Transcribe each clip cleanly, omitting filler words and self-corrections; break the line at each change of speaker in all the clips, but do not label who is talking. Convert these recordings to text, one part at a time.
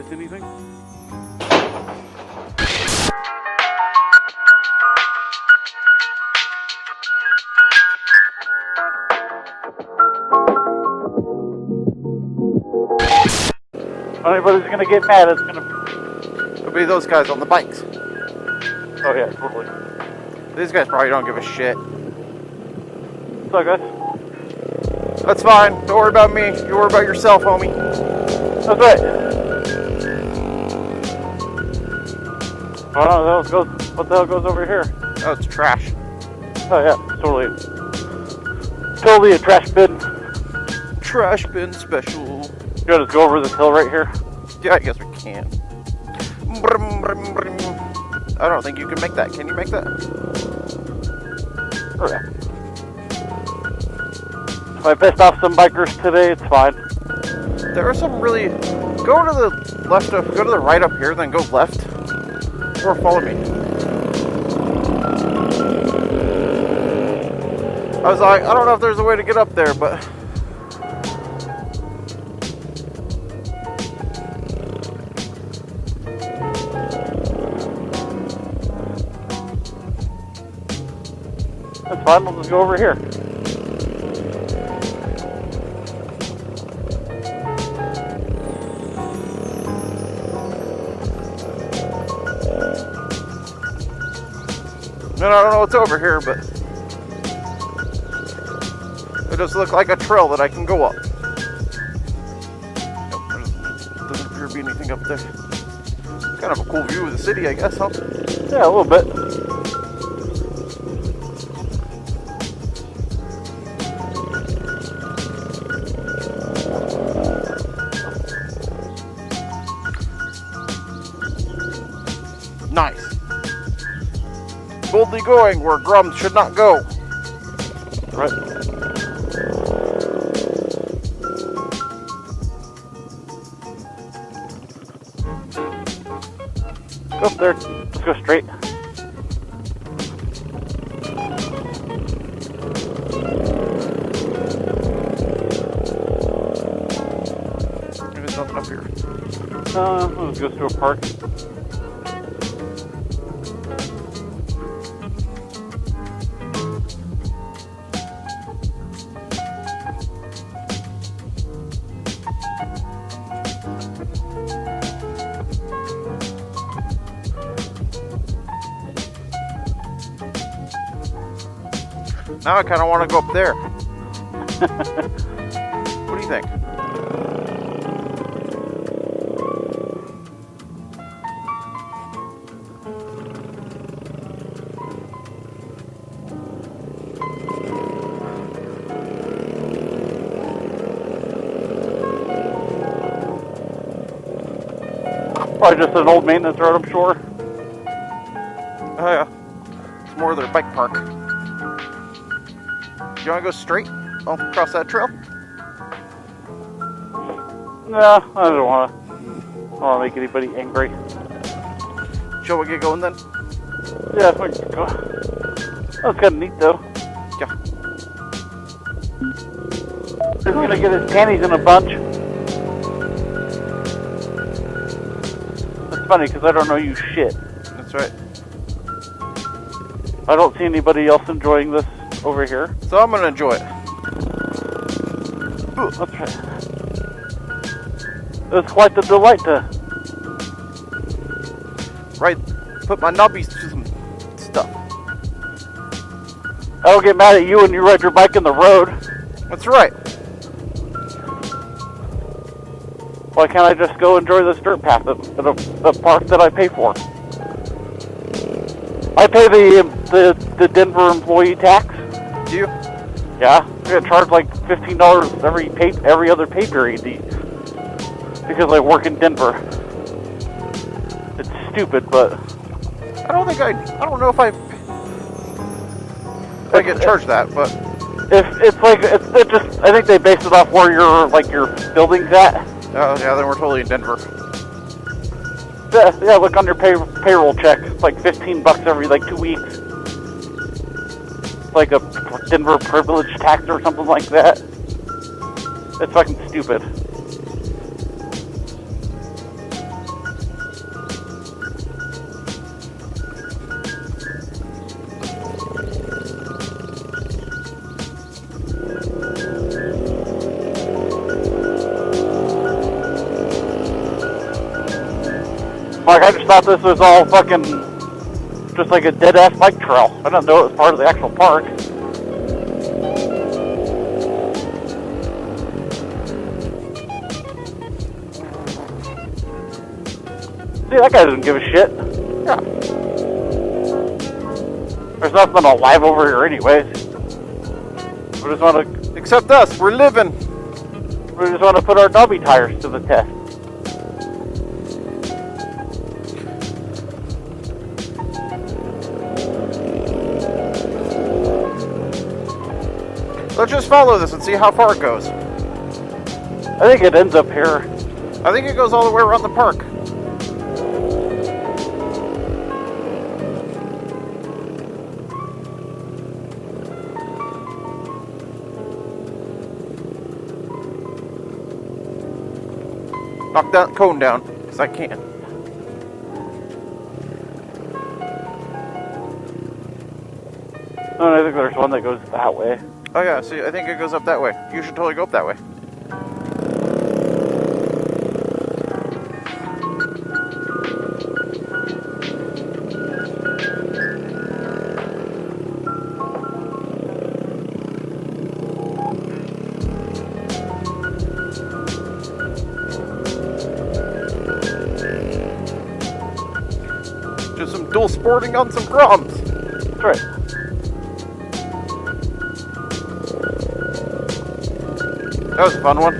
realize anything. Anybody's gonna get mad, it'll be those guys on the bikes. Oh yeah, totally. These guys probably don't give a shit. What's up, guys? That's fine. Don't worry about me. You worry about yourself, homie. That's right. Oh no, what the hell goes over here? Oh, it's trash. Oh yeah, totally a trash bin. Trash bin special. You want to just go over this hill right here? Yeah, I guess we can. Brum, brum, brum. I don't think you can make that. Can you make that? Oh yeah. If I pissed off some bikers today, it's fine. There are some really... Go to the left, go to the right up here, then go left. Or follow me. I was like, I don't know if there's a way to get up there, but... That's fine, we'll just go over here. And I don't know what's over here, but it just looks like a trail that I can go up. Nope, doesn't appear to be anything up there. It's kind of a cool view of the city, I guess, huh? Yeah, a little bit. Nice. Boldly going where Groms should not go. Right. Go up there. Just go straight. Maybe there's nothing up here. Let's go to a park. Now I kind of want to go up there. What do you think? Probably just an old maintenance road, I'm sure. Oh yeah. It's more of their bike park. You want to go straight across that trail? No, I don't want to make anybody angry. Shall we get going then? Yeah, we can go. That's kind of neat though. Yeah. He's going to get his panties in a bunch. That's funny because I don't know you shit. That's right. I don't see anybody else enjoying this over here. So I'm going to enjoy it. Ooh, that's right. It's quite the delight to put my nubbies to some stuff. I don't get mad at you when you ride your bike in the road. That's right. Why can't I just go enjoy this dirt path at the park that I pay for? I pay the Denver employee tax. Do you? Yeah, I get charged like $15 every other pay period because I work in Denver. It's stupid, but I don't know if I get charged that, but I think they base it off where your building's at. Oh yeah, then we're totally in Denver. Yeah, look on your payroll check. It's like $15 every 2 weeks. Like a Denver privilege tax or something like that. It's fucking stupid. Like, I just thought this was all fucking just like a dead-ass bike trail. I didn't know it was part of the actual park. See, that guy doesn't give a shit. Yeah. There's nothing alive over here anyways. We just want to...
Except us, we're living.
We just want to put our knobby tires to the test.
Let's just follow this and see how far it goes.
I think it ends up here.
I think it goes all the way around the park. Knock that cone down, because I can.
Oh, I think there's one that goes that way.
Oh yeah, see, I think it goes up that way. You should totally go up that way. Just some dual sporting on some Groms.
That's right.
That was a fun one.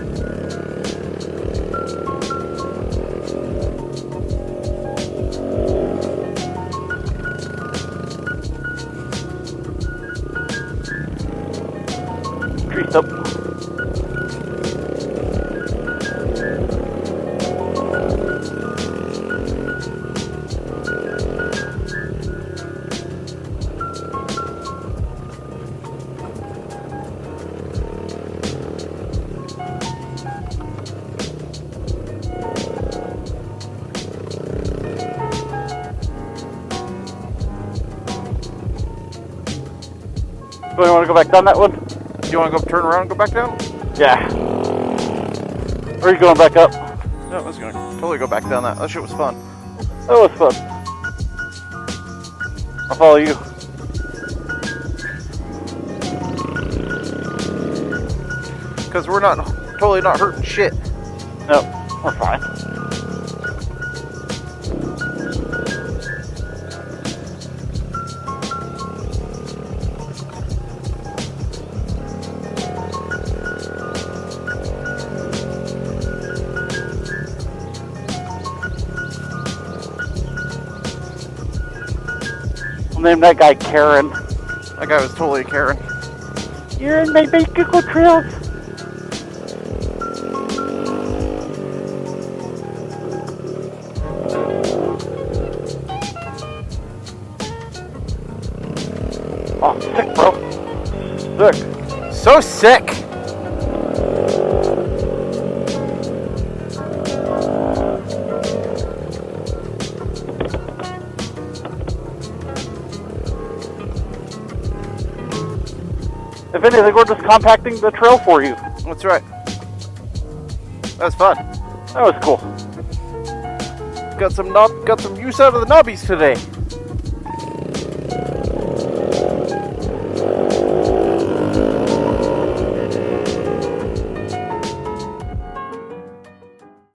Trees up. Do you want to go back down that one?
Do you want to go turn around and go back down?
Yeah. Or are you going back up?
No, I was going to totally go back down that. That shit was fun.
That was fun. I'll follow you.
Because we're not totally not hurting shit.
No, we're fine. Name that guy Karen.
That guy was totally Karen.
You're in my bicycle trails. Oh, sick, bro. Sick.
So sick.
If anything, we're just compacting the trail for you.
That's right. That was fun.
That was cool.
Got some use out of the knobbies today.